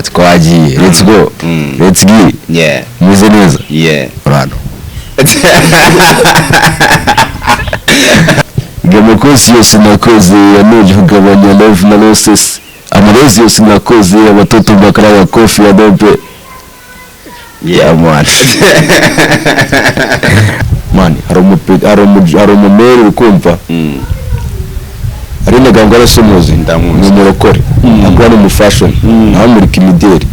twagiye let's go let's go yeah muze neza yeah rano Gamukozi yose nakoze yanoje kugabanya love na losses amarezi yose nakoze abatoto bakara kofi ya dope yeah man man aromumere ukumva ari naganga arasomoze ndamuzi murokore akora mu fashion namurika imideri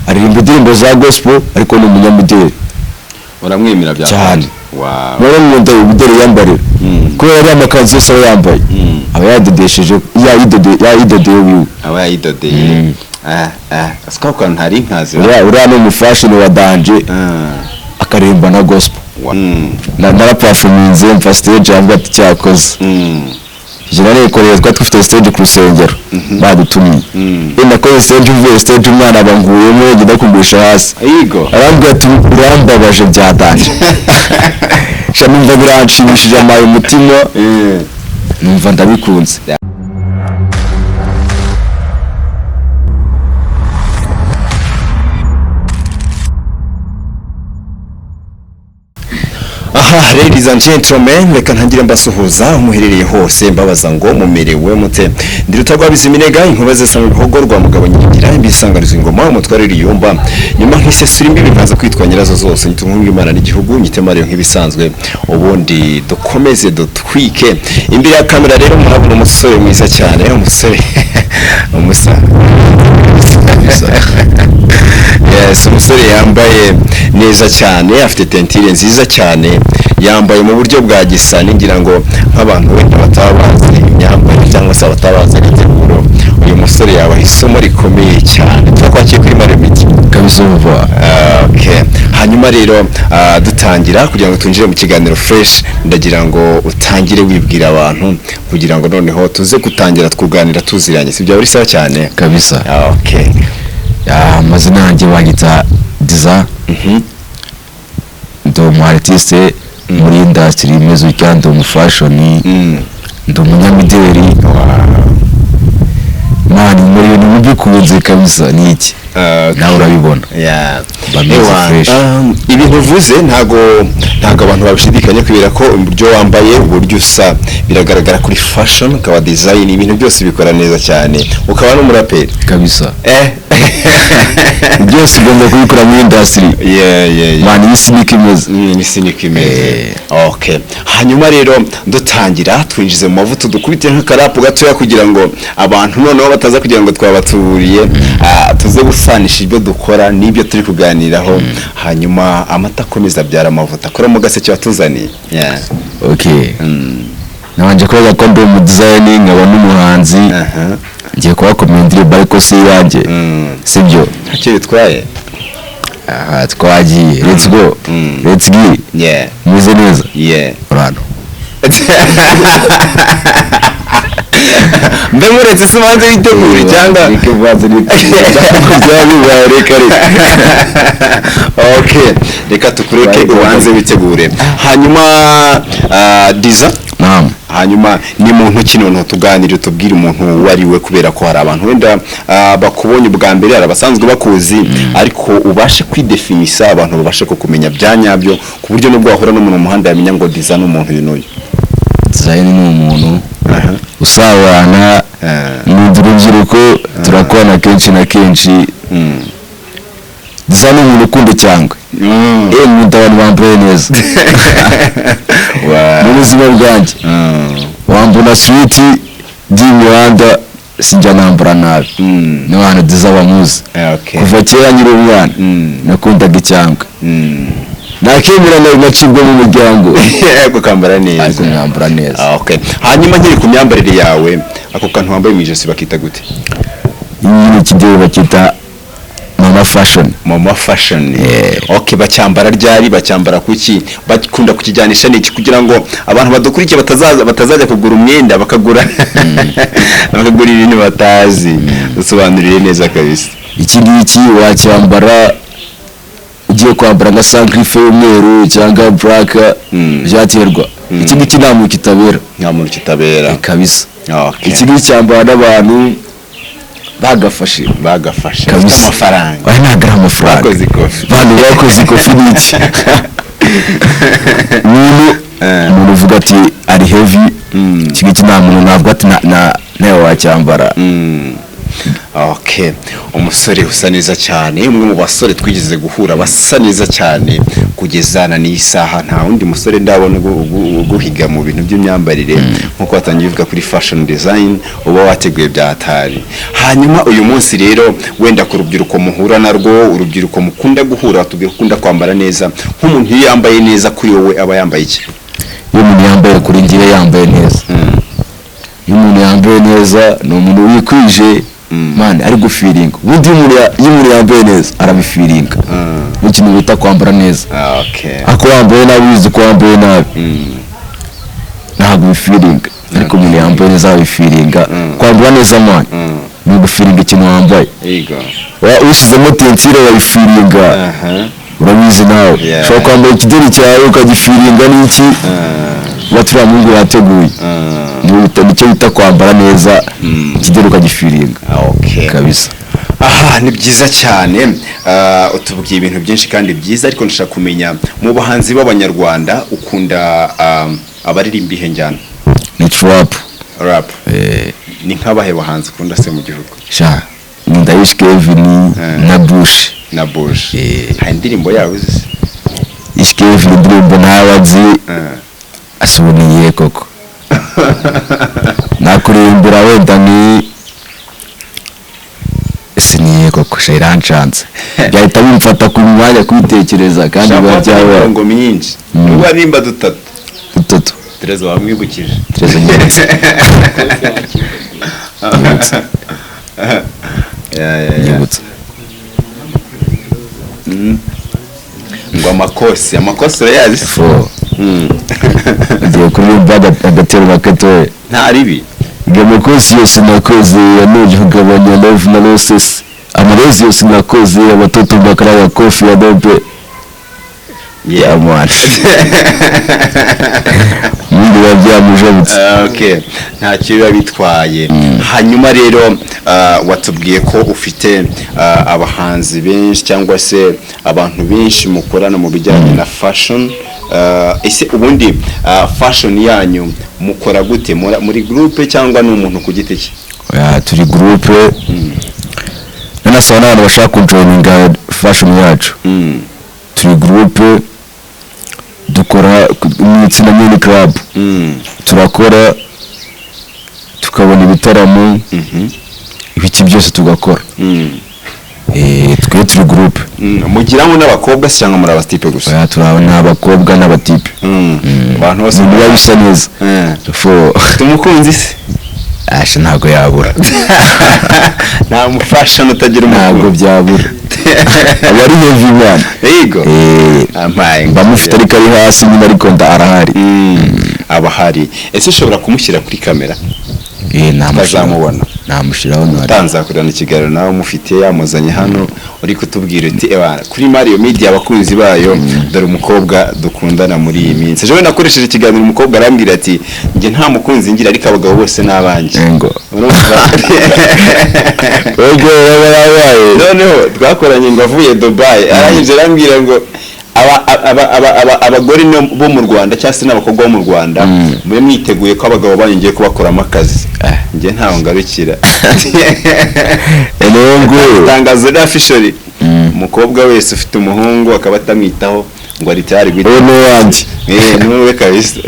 aririmba indirimbo za gospel ariko ni umunyamideri uramwemera bya cyane wow none nkunda imideri yambarira ko yari amakanzu yose yambaye aba yadodesheje yayidodeye wiwe aba yayidodeye asika ko ntari nkazi uriya no mu fashion wa danje akaremba na gospel na performance mfa stage yambwa ati cyakoze Jenare korezwa twifite stage ku rusengero badutumye nakoze stage uvuye stage umwana banguyemo ngida kugurisha hasi yigo arambwa ati urambabaje byadanje shamumva biranshimishije amaye umutima numva ndabikunze aha ladies and gentlemen reka ntangire mbasuhuza umuherereye hose mbabaza ngo mumerewe mute ndirutagwabiza iminega inkuba zesa mu bihogo rwa mugabo nyigira imbisangariza ingoma umutware riyumba nyuma nk'isesura imbibi nkaza kwitwa nyirazo zose nyitumwe Imana n'igihugu nyite Marion nk'ibisanzwe ubundi dukomeze dutwike imbere ya kamera rero murabona umusore mwiza cyane umusore yes umusore yambaye neza cyane afite tentire nziza cyane yambaye mu buryo bwa gisani ngira ngo nk'abantu wenda batabazi imyambarire cyangwa se batabazi iteguro uyu musore yabaha isomo rikomeye cyane twakwakiye kuri Marion kabisumva okay hanyuma rero dutangira kugira ngo tunjire mu kiganiro fresh ndagira ngo utangire wibwira abantu kugira ngo noneho tuze gutangira twuganira tuziranye sibyo bari sawa cyane kabisa okay amazina yanjye bagita DISER ndo mu artiste muri industry imeze cyane mu fashion ndo umunyamideri mani muri ibintu mubikunze kabisa niki nawe urabibona ibintu uvuze ntago abantu babishidikanye kubera ko uburyo wambaye uburyo usa biragaragara kuri fashion ukaba design ibintu byose bikora neza cyane ukaba n'umuraperi kabisa byose ugomba kubikora muri industry mani isi nikimeze okay hanyuma rero dutangira twinjize mu mavuta dukubite nk'akarapu gatoya kugira ngo abantu noneho bataza kugira ngo twabaturiye tuze gusanisha ibyo dukora n'ibyo turi kuganiraho hanyuma amata akomeza byara amavuta akora mu gase cyatuzaniye okay nabanje kubaza ko ndi mu designing nkaba n'umuhanzi ngiye kubakomendira bariko si yanjye sibyo ntacyo bitwaye twagiye let's go let's go yeah muze neza yeah rano mbe muretse se manze witegure cyangwa nikevaze okay reka tukureke ubanze witegure hanyuma DISER hanyuma ni muntu kinone tuganire tubwire umuntu wari we kubera ko hari abantu wenda bakubonye ubwa mbere arabasanzwe bakuzi ariko ubashe kwidefinisa abantu babashe kukumenya byanyabyo ku buryo nubwo wahora no mu muhanda yamenya ngo DISER n'umuntu yunoye DISER ni umuntu usabana n'urubyiruko turakwana kenshi na kenshi DISER ni umuntu ukunda cyangwa nkunda abantu bambaye neza mu buzima bwanjye wambona sweet y'imihanda sinjya nambara nabi n'abantu DISER bamuzi kuva kera nyiri umwana nakundaga icyangwe nakemera nacibwa mu muryango yego kambara neza okay hanyuma nkiri ku myambarire yawe ako kantu wambaye mu ijosi bakita gute nyine kideo bakita mama fashion okay bacyambara ryari bacyambara kuki bakunda kukijyanisha niki kugira ngo abantu badukurikiye batazajya kugura umwenda bakagura ibintu batazi usobanurire neza kabisa iki ngiki wacyambara ugiye kwambara nka sacrifice y'umweru cyangwa black byaterwa iki ngiki nta muntu kitabera kabisa iki ngiki cyambara n'abantu bagafashe kabisa amafaranga aya ntago ari amafaranga bakoze ikofi bakoze ikofi n'iki umuntu uvuga ati ari heavy iki nta muntu navuga ati nawe wacyambara. Okay, umusore usa neza cyane, umwe mu basore twigeze guhura basa neza cyane kugezana n'isaha, nta wundi musore ndabona guhiga mu bintu by'imyambarire nkuko watangiye uvuga kuri fashion design uba wateguye byatari. Hanyuma uyu munsi rero wenda ku rubyiruko muhura narwo, urubyiruko mukunda guhura batubwira ukunda kwambara neza, nk'umuntu iyo yambaye neza kuri wowe aba yambaye iki? Iyo umuntu yambaye kuri ngiye yambaye neza, iyo umuntu yambaye neza ni umuntu wikwije man ari gufiringa. Ubundi iyo umuntu yambaye neza arabifiringa, ni ikintu bita kwambara neza. Okay, ako wambaye nabi uzi ko wambaye nabi ntabwo bifiringa, ariko umuntu yambaye neza arabifiringa. Kwambara neza man ni ugufiringa ikintu wambaye. yego ushyizemo tensire wabifiringa, urabizi nawe ushobora kwambara ikideri cyawe ukagifiringa n'iki baturiya mungu yateguye. Nicyo bita kwambara neza, ikideri ukagifiringa. Okay, kabisa. Aha ni byiza cyane, utubwiye ibintu byinshi kandi byiza, ariko ndashaka kumenya mu bahanzi b'abanyarwanda ukunda abaririmba ihe njyana? Ni rap. Ni nk'abahe bahanzi ukunda se mu gihugu? Sha ndayishike Kevin na Bush. Hari indirimbo yabo uzi? Ishike Kevin indirimbo ntabazi asubuniye koko nakurimbira wenda ni siniye koko shairancanze byahita bimfata ku mwanya kwitekereza kandi bajyaho ngo myinshi nuba nimba dutatu Tereza wamwibukije nyetse nyibutse ngo amakosi yazi fo ngiye kuririmba agatero gatoya nta ribi ngo amakosi yose nakoze yanoje kugabanya love na losses, amarezi yose nakoze abatoto bakara kofi ya dope man Mundi wabyamujabutse. Okay, nta kiba bitwaye. Hanyuma rero watubwiye ko ufite abahanzi benshi cyangwa se abantu benshi mukorana mu bijyanye na fashion. Ese ubundi fashion yanyu mukora gute? Muri groupe cyangwa ni umuntu ku giti cye? Turi groupe. Nanasaba n'abantu bashaka kujoininga fashion yacu. Turi groupe dukora n'itsinda mini club. Turakora tukabona ibitaramo ibiki byose tugakora. Turi groupe. Mugiramo n'abakobwa cyangwa muri abatipe gusa? Turabona abakobwa n'abatipe. Abantu bose biba bisa neza. Tumukunzi se? Asha ntago yabura. Nta mufashion utagira ntago byabura. Abari heavy man. Yego. Ampaye. Bamufite ariko ari hasi nyine ariko arahari. Abahari. Ese ushobora kumushyira kuri kamera? Namubona. Namushiraho nari. Tanzakurana ikiganiro nawe mufite yamuzanye hano uri kutubwira uti kuri Marion Media abakunzi bayo dore umukobwa dukundana muri iyi minsi. Jewe nakoresheje ikiganiro umukobwa arambwira ati nge nta mukunzi ngira ariko abagabo bose nabanje. Noneho twakoranye ngo avuye Dubai arangije arambwira ngo abagore bo mu Rwanda cyangwa se n'abakobwa bo mu Rwanda mwe mwiteguye ko abagabo banyu ngiye kubakoramo akazi. Nge ntaho ngarukira. Tangazo na officially umukobwa wese ufite umuhungu akaba atamwitaho ngo ari tayari gute wanjye nuwe kabisa.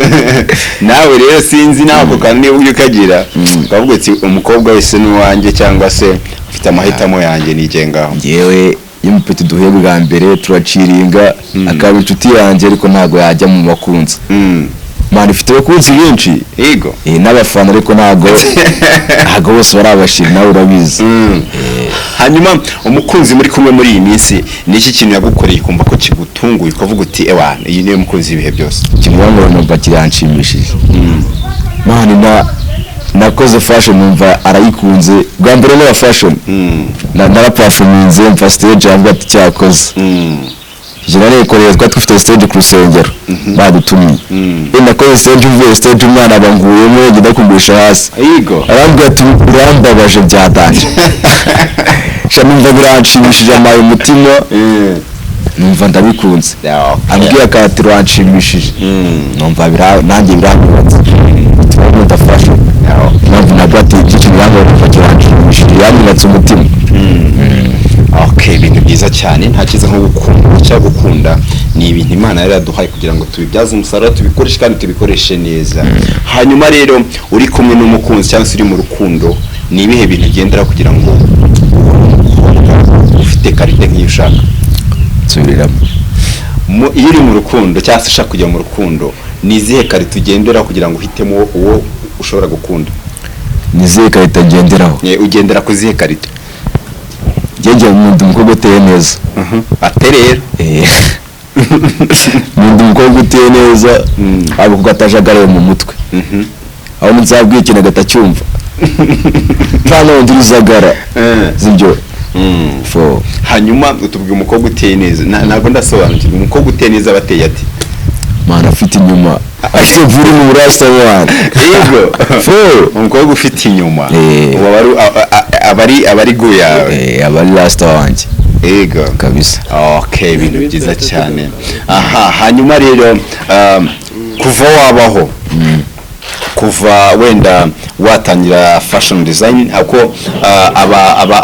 Nawe rero sinzi nako kandi niba ugiye ukagira ukavuga ati umukobwa wese ni wanjye cyangwa se ufite amahitamo yanjye nigengaho. Ngewe y'umupeti duhuye bwa mbere turaciringa akaba inshuti yanjye ariko ntago yajya mu bakunzi. Man ifite abakunzi benshi yego n'abafana ariko ntago bose barabashira nawe urabizi. Hanyuma umukunzi muri kumwe muri iyi minsi niki kintu yagukoreye kumva ko kigutunguye ukavuga uti iyi niyo mukunzi ibihe byose? Kimwangora no bakiranshimishije. Man nakoze fashion numva arayikunze bwa mbere no fashion. Naraperforminze mfa stage avuga ati cyakoze. General Koreye twa twifite stage ku rusengero badutumye nakoze stage uvuye stage umwana abanguyemo ngenda kugurisha hasi yego arambwira ati urambabaje byatanje shamumva biranshimishije amaye umutima numva ndabikunze ambwiye akati ranshimishije numva nanjye birankubatse tuba ndafasha numva nabati iki birango biranshimishije yamubatse umutima. Okay, ibintu byiza cyane nta kiza nko gukunda cyangwa gukunda ni ibintu Imana yaraduhaye kugira ngo tubibyaze umusaruro tubikoreshe kandi tubikoreshe neza. Hanyuma rero uri kumwe n'umukunzi cyangwa se uri mu rukundo ni ibihe bintu ugendera kugira ngo ufite karite nk'iyo ushaka nsubiramo iyo uri mu rukundo cyangwa se ushaka kujya mu rukundo ni izihe karite ugendera kugira ngo uhitemo uwo ushobora gukunda? Ni izihe karite ugenderaho? Ugendera ku zihe karite? Njye umuntu umukobwa uteye neza aterera umuntu umukobwa uteye neza abo kugatajagaraye mu mutwe aho nzabwiye ikintu agatacyumva cyane wundi uzagara zibyo hanyuma utubwiye umukobwa uteye neza ntabwo ndasobanukirwa umukobwa uteye neza bateye ati mana afite inyuma afite vuri mu rasta wana yego umukobwa ufite inyuma abari guyawe abari rasta wanjye yego kabisa. Okay, ibintu byiza cyane. Hanyuma rero kuva wabaho kuva wenda watangira fashion design ako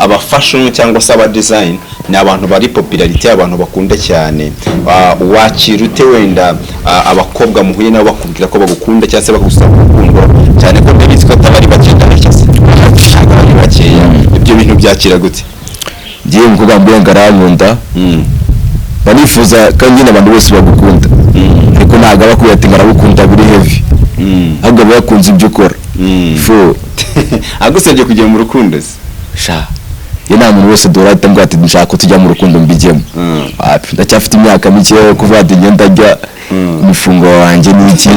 aba fashion cyangwa se aba design ni abantu bari popularity abantu bakunda cyane wakira ute wenda abakobwa muhuye nabo bakubwira ko bagukunda cyangwa se bagusaba urukundo cyane ko ndabitse ko atabari bakenda cyase ari bakeya ibyo bintu byakira gute? Ngiye mvuga mbere ngarankunda banifuza kandi n'abantu bose bagukunda ariko ntago abakuye ati ngaragukunda buri heavy ahubwo bakunze ibyo ukora agusabye kujya mu rukundo sha ye nta muntu wese dora atambwa ati nshaka ko tujya mu rukundo mbigemo ndacyafite imyaka mike yo kuvada ingenda ajya umufungo wanjye n'iki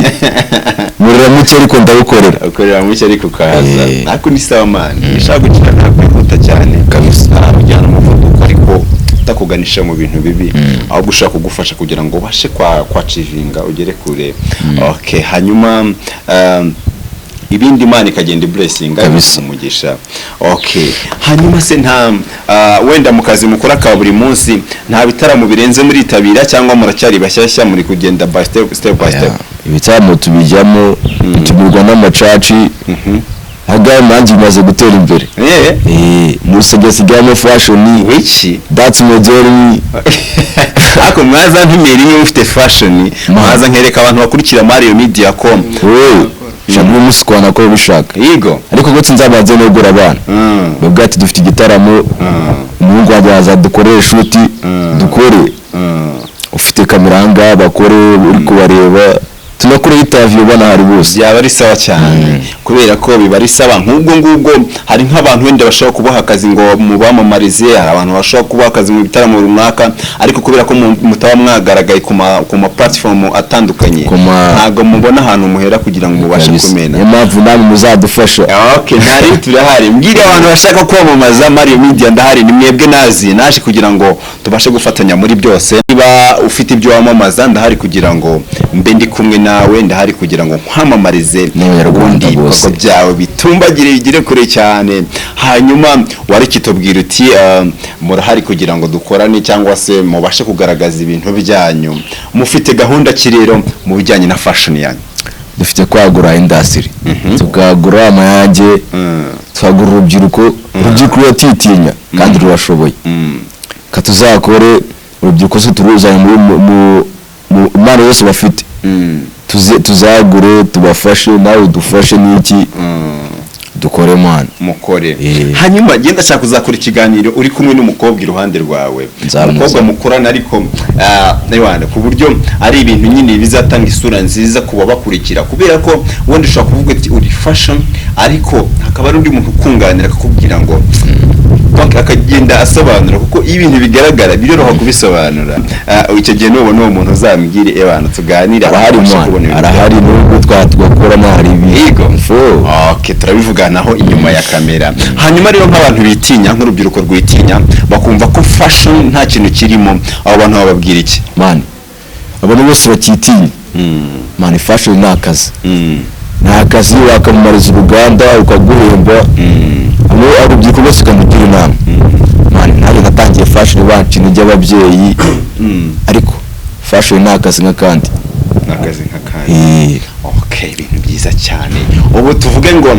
murira muke ariko ndabukorera ukorera muke ariko kaza nako ni sawa man nshaka gukira ntakwihuta cyane kabisa arujyana umuvuduko ariko takuganisha mu bintu bibi aho gushaka kugufasha kugira ngo bashe kwa achivinga ugere kure. Okay, hanyuma ibindi Imana ikagenda blessing umugisha. Okay, hanyuma se nta wenda mu kazi mukora ka buri munsi nta bitaramo birenze muri itabira cyangwa muracyari bashyashya muri kugenda by step by step? Ibitaramo tubijyamo tubirwa n'amacaci Haga manji maze gutera imbere. Musigamo fashion wiki that's modern. Ako mwaza ntumira imwe ufite fashion mwaza nkereka abantu bakurikira Marion.com. Shamwe musikwana ko bishaka. Yego. Ariko ko nzabanze no gura abana. Nubwo ati dufite igitaramo umuntu waza dukorera shoot dukore. Ufite kamera nga bakore uri kubareba tunakora interview bana hari bose yaba ari sawa cyane kubera ko biba ari sawa ngubwo hari nk'abantu wenda bashaka kubaha akazi ngo mubamamarize hari abantu bashaka kubaha akazi mu bitaramo runaka ariko kubera ko mutaba mwagaragaye ku ma platform atandukanye ntago mubona ahantu muhera kugira ngo mubashe kumena impamvu namwe muzadufasha. Okay, ntari turahari mbwira abantu bashaka kwamamaza Marion Media ndahari ni mwebwe naje kugira ngo tubashe gufatanya muri byose niba ufite ibyo wamamaza ndahari kugira ngo mbe ndi kumwe nawe ndahari kugira ngo nkwamamarize n'Abanyarwanda ibikorwa byawe bitumbagire bigire kure cyane. Hanyuma wari kitubwira uti murahari kugira ngo dukorane cyangwa se mubashe kugaragaza ibintu byanyu mufite gahunda kirero mu bijyanye na fashion yanyu? Dufite kwagura industry tukagura amayange twagura urubyiruko rutitinya kandi rurashoboye katuzakore urubyiruko se turuzanye mu impano yose bafite tuzagure tubafashe nawe udufashe n'iki dukore mwana mukore. Hanyuma genda shaka kuzakora ikiganiro uri kumwe n'umukobwa iruhande rwawe umukobwa mukorana ariko ku buryo ari ibintu nyine bizatanga isura nziza kuba bakurikira kubera ko wenda ushaka kuvuga ati uri fashion ariko hakaba ari undi muntu ukunganira akakubwira ngo akagenda asobanura kuko iyo ibintu bigaragara biroroha kubisobanura. Icyo gihe nubona uwo muntu uzambwire abantu tuganira arahari nubwo twatwakora ntari bigo. Okay, turabivuganaho inyuma ya kamera. Hanyuma rero nk'abantu bitinya, nk'urubyiruko rwitinya bakumva ko fashion nta kintu kirimo, abo bantu bababwira iki? Man, abantu bose bakitinya. Man, fashion ni akazi. Ni akazi wakamumariza uruganda ukaguhemba. Urubyiruko rwose ukamugira inama. Man, nanjye natangiye fashion bacintu by'ababyeyi. Ariko fashion ni akazi nk'akandi. Okay, ibintu byiza cyane. Ubu tuvuge ngo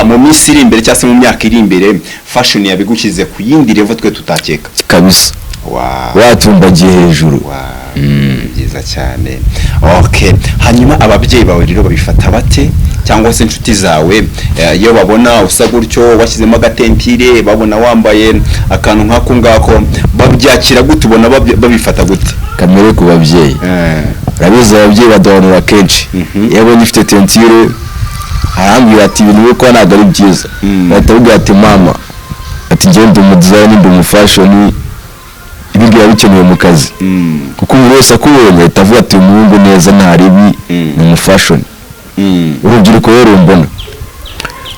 mu minsi iri imbere cyangwa se mu myaka iri imbere fashion yabigukize ku yindi level twe tutakeka kabisa. Wow, watumbagiye hejuru. Byiza cyane. Okay, hanyuma ababyeyi bawe rero babifata bate cyangwa se inshuti zawe iyo babona usa gutyo washyizemo agatentire, babona wambaye akantu nk'ako ngako, babyakira gute? Ubona babifata gute? Kamere ku babyeyi, urabizi ababyeyi badahonora kenshi. Iyo abonye ufite tentire arambwira ati ibintu biko ntabwo ari byiza. Bahita bavuga ati mama, ati njye ndi umudesigner, ndi umufashion, ibintu bikeneye mu kazi. Kuko buri wese akubonye atavuga ati umuhungu neza ntaribi, ni umufashion. Urubyiruko rero mbona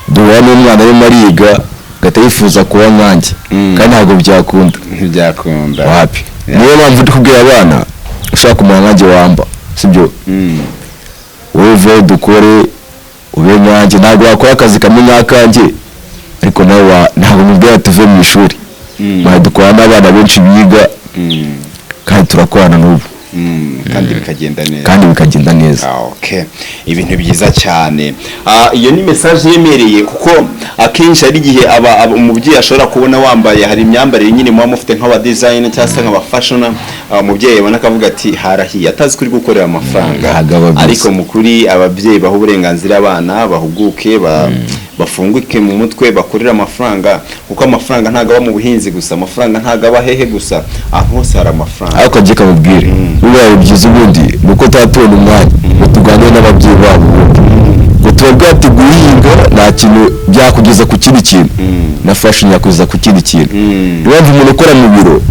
duhura n'umwana arimo ariga gahita yifuza kuba nkanjye, kandi ntabwo byakunda. Wapi? Niyo mpamvu ndi kubwira abana ushaka kumenya nkanjye wamba, sibyo? Wowe dukore ube nkanjye, ntabwo wakora akazi kamwe nk'akanjye, ariko nawe ntabwo mubwira tuve mu ishuri. Dukora n'abana benshi biga kandi turakorana n'ubu. kandi bikagenda neza. Okay, ibintu byiza cyane. Iyo ni message yemereye, kuko akenshi ari igihe umubyeyi ashobora kubona wambaye hari imyambarire nyine muba mufite nk'aba designer cyangwa se nk'aba fashion, umubyeyi abona akavuga ati harahiye, atazi kuri gukorera amafaranga. Ariko mukuri ababyeyi baho uburenganzira abana bahuguke, bafunguke mu mutwe, bakorera amafaranga, kuko amafaranga ntago aba mu buhinzi gusa, amafaranga ntago aba hehe gusa, aho hose hari amafaranga. Ariko njye kamubwire ubaye byiza ubundi nuko tatubona umwanya ngo tuganire n'ababyeyi babo, ngo tubabwire ati guhinga nta kintu byakugeza ku kindi kintu, na fashion yakugeza ku kindi kintu. Niyo mpamvu umuntu ukora mu biro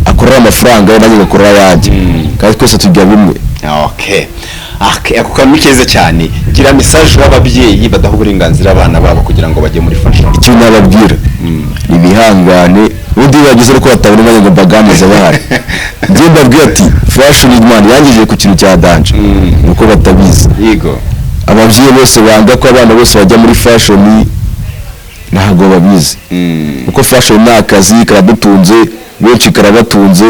akorera amafaranga, nanjye ngakorera yanjye, kandi twese tujya bimwe. Okay, ako kantu keza cyane. Gira message y'ababyeyi badaha uburenganzira abana babo kugira ngo bajye muri fashion. Icyo nababwira ibihangane, undi bagize ko batabona umwanya ngo baganize bahari. Njye mbabwira ati fashion man yangije ku kintu cya danje, nuko batabizi. Yego, ababyeyi bose banga ko abana bose bajya muri fashion, ntabwo babizi. Kuko fashion ni akazi karadutunze, benshi karabatunze,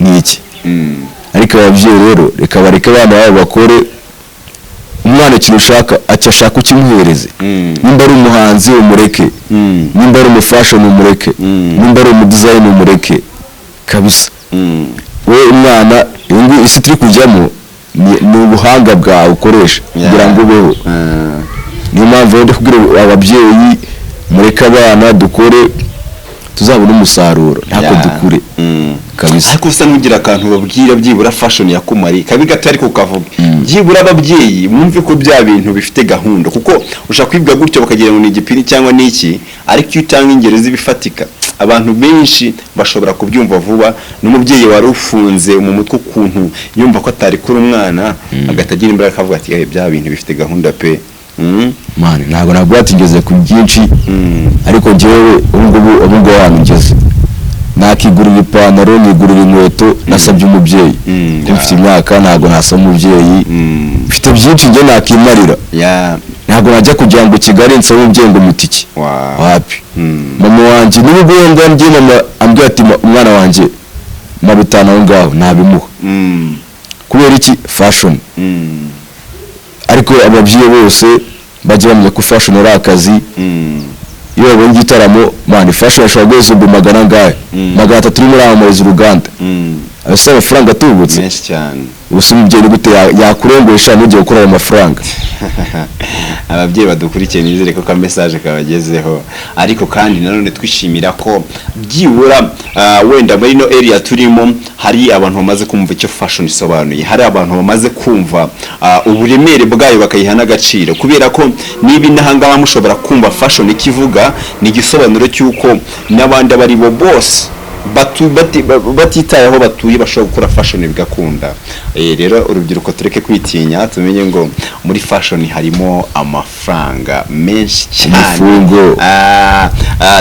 ni iki. Ariko ababyeyi rero reka bareke abana babo bakore. Umwana ikintu ushaka acyashaka ukimuhereze. Nimba ari umuhanzi umureke, nimba ari umufashion umureke, nimba ari umudesigner umureke kabisa. We umwana isi turi kujyamo ni ubuhanga bwawe ukoresha kugira ngo ubeho. Niyo mpamvu ndi kubwira ababyeyi mureke abana dukore, tuzabona umusaruro ntabwo dukure kabisa. Ariko usa n'ugira akantu babwira byibura fashion yakumari kabi gato, ariko ukavuga byibura ababyeyi mwumve ko bya bintu bifite gahunda, kuko ushaka kwibwa gutyo bakagira ngo ni igipiri cyangwa niki, ariko iyo utanga ingero z'ibifatika abantu benshi bashobora kubyumva vuba. N'umubyeyi wari ufunze mu mutwe ukuntu yumva ko atari kuri umwana, agatagira imbaraga akavuga ati bya bintu bifite gahunda pe. Man, ntabwo nabwatingeze ku byinshi, ariko njyewe ubwo hano ngeze nakigurira ipantaro, nigurira inkweto, nasabye umubyeyi. Mfite imyaka ntabwo nasaba umubyeyi, mfite byinshi njye nakimarira. Ntabwo najya kugira ngo Kigali nsaba umubyeyi ngo mutiki. Wapi? Mama wanjye nubwo wenda njye mama ambwira ati umwana wanjye mabitana aho ngaho nabimuha. Kubera iki? Fashion. Ariko ababyeyi bose bajya bamenya ko fashion ari akazi. Iyo babonye igitaramo man, fashion ashobora guheza magana ngahe, 300 muri amariza uruganda. Abasaba amafaranga atubutse menshi cyane. ubusumubyeyi gute yakurengesha n'ugiye gukora ayo mafaranga. Ababyeyi badukurikiye nizere ko ka message kabagezeho, ariko kandi nanone twishimira ko byibura wenda muri no area turimo hari abantu bamaze kumva icyo fashion isobanuye, hari abantu bamaze kumva uburemere bwayo bakayiha n'agaciro, kubera ko niba inahanga mushobora kumva fashion ikivuga ni igisobanuro cy'uko n'abandi abari bo bose batitayeho batuye bashobora gukora fashion bigakunda. Rero urubyiruko tureke kwitinya, tumenye ngo muri fashion harimo amafaranga menshi cyane.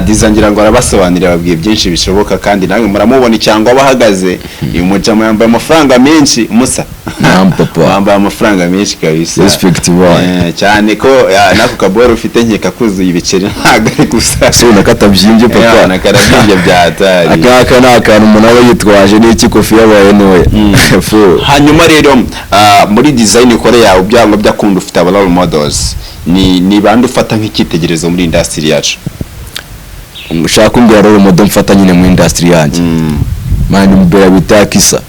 DISER ngira ngo arabasobanurira babwiye byinshi bishoboka, kandi nawe muramubona cyangwa bahagaze uyu mujama yambaye amafaranga menshi, umusa wambaye amafaranga menshi kabisa, cyane ko nako kaboro ufite nkeka kuzuye ibiceri ntago ari gusa so nakatabyimbye papa, nakarabyimbye byatari aka n'akantu umuntu aba yitwaje n'iki kofi yabaye ntoya. Hanyuma rero muri design ukora yawe byango byakunda ufite aba role models, ni bande ufata nk'icyitegererezo muri industry yacu? Ushaka kumbwira role model mfata nyine mu industry yanjye? Mani mbere bita Kisa.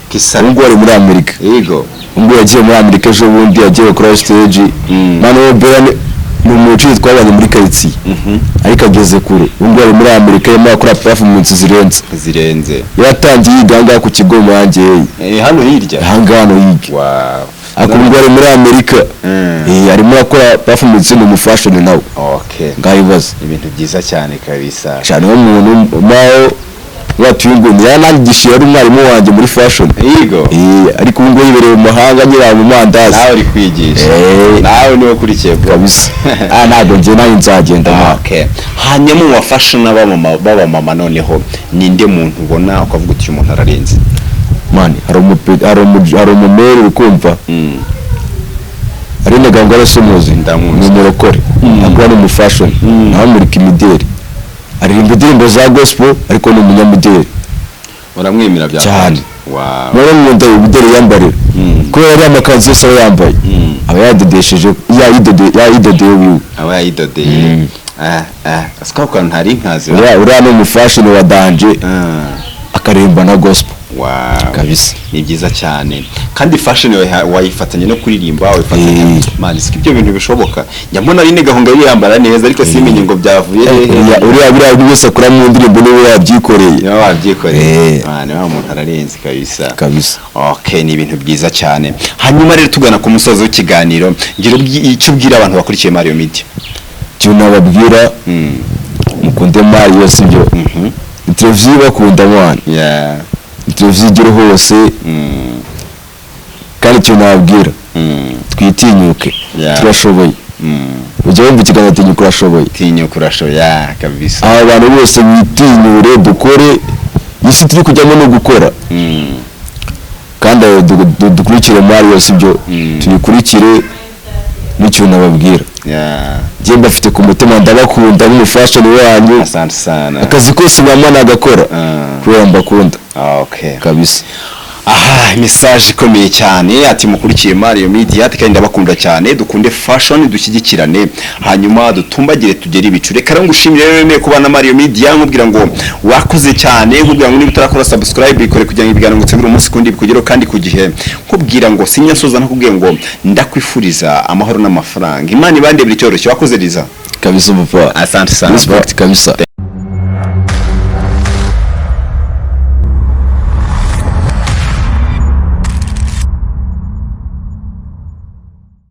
Kisa ngo ari muri Amerika. Yego ngo yagiye muri Amerika ejo bundi, yagiye kuri stage. Mani mbere mu muci twabanye muri quartier, ariko ageze kure. Ngo ari muri Amerika yema akora performance zirenze yatangiye yiganga ku kigo mwanjye hano hirya hangano hirya. Wow. Akubwo ari muri Amerika arimo akora performance mu fashion nawe. Okay, ngayibaza ibintu byiza cyane kabisa, cyane umuntu mawo watuyungu yanangishiye ari umwarimu wanjye muri fashion. Yego ariko ngo yibereye mu mahanga nyira mu mandazi, nawe uri kwigisha nawe niwe kurikiye kabisa. Ntabwo ngiye nayo nzagenda. Okay, hanyuma mu fashion baba mama noneho ninde muntu ubona ukavuga uti umuntu ararenze? Mani hari umumere ukumva Aline gangara somuzi ndamuzi murokore akora mu fashion namurika imideri, aririmba indirimbo za gospel ariko ni umunyamideri. Uramwemera bya cyane? Wow. None nkunda imideri yambarira ko yari amakanzu yose yambaye aba yadodesheje yayidodeye wiwe aba yayidodeye. Asika ntari nkazi uriya no mu fashion wa danje akaremba na gospel. Wow, kabisa ni byiza cyane, kandi fashion wayifatanya no kuririmba, wayifatanya man, ibyo bintu bishoboka. Nyamona Aline gahongayire yambara neza, ariko simenye ngo byavuye uriya biriya byose kura mu ndirimbo niwe yabyikoreye. Man, wa muntu ararenze kabisa. Okay, ni ibintu byiza cyane. Hanyuma rero tugana ku musozo w'ikiganiro, ngira icyo ubwira abantu bakurikiye Marion Media? Cyo nababwira mukunde Marion, sibyo? Televiziyo bakunda mwana. Tuvyigire hose kandi cyo nabwira twitinyuke, turashoboye. Ujye wumva ikiganiro tinyuka urashoboye, kabisa. Abantu bose bitinyure dukore, isi turi kujyamo no gukora, kandi dukurikire Marion, sibyo? Tuyikurikire n'icyo nababwira. Je mbafite ku mutima, ndabakunda mu fashion wanyu. Asante sana. Akazi kose mama nagakora kubera mbakunda. Okay, kabisa. Message ikomeye cyane ati mukurikiye Marion Media, kandi ndabakunda cyane, dukunde fashion, dushyigikirane, hanyuma dutumbagire tugere ibicu. Reka ngushimire rero nemeye kubana Marion Media, nkubwira ngo wakoze cyane, nkubwira ngo niba utarakora subscribe ikore kugira ngo ibiganiro ngutegura umunsi kundi bikugeraho kandi ku gihe, nkubwira ngo sinyasoza nakubwiye ngo ndakwifuriza amahoro n'amafaranga, Imana ibande buri cyoroshye. Wakoze DISER kabisa papa. Asante sana kabisa.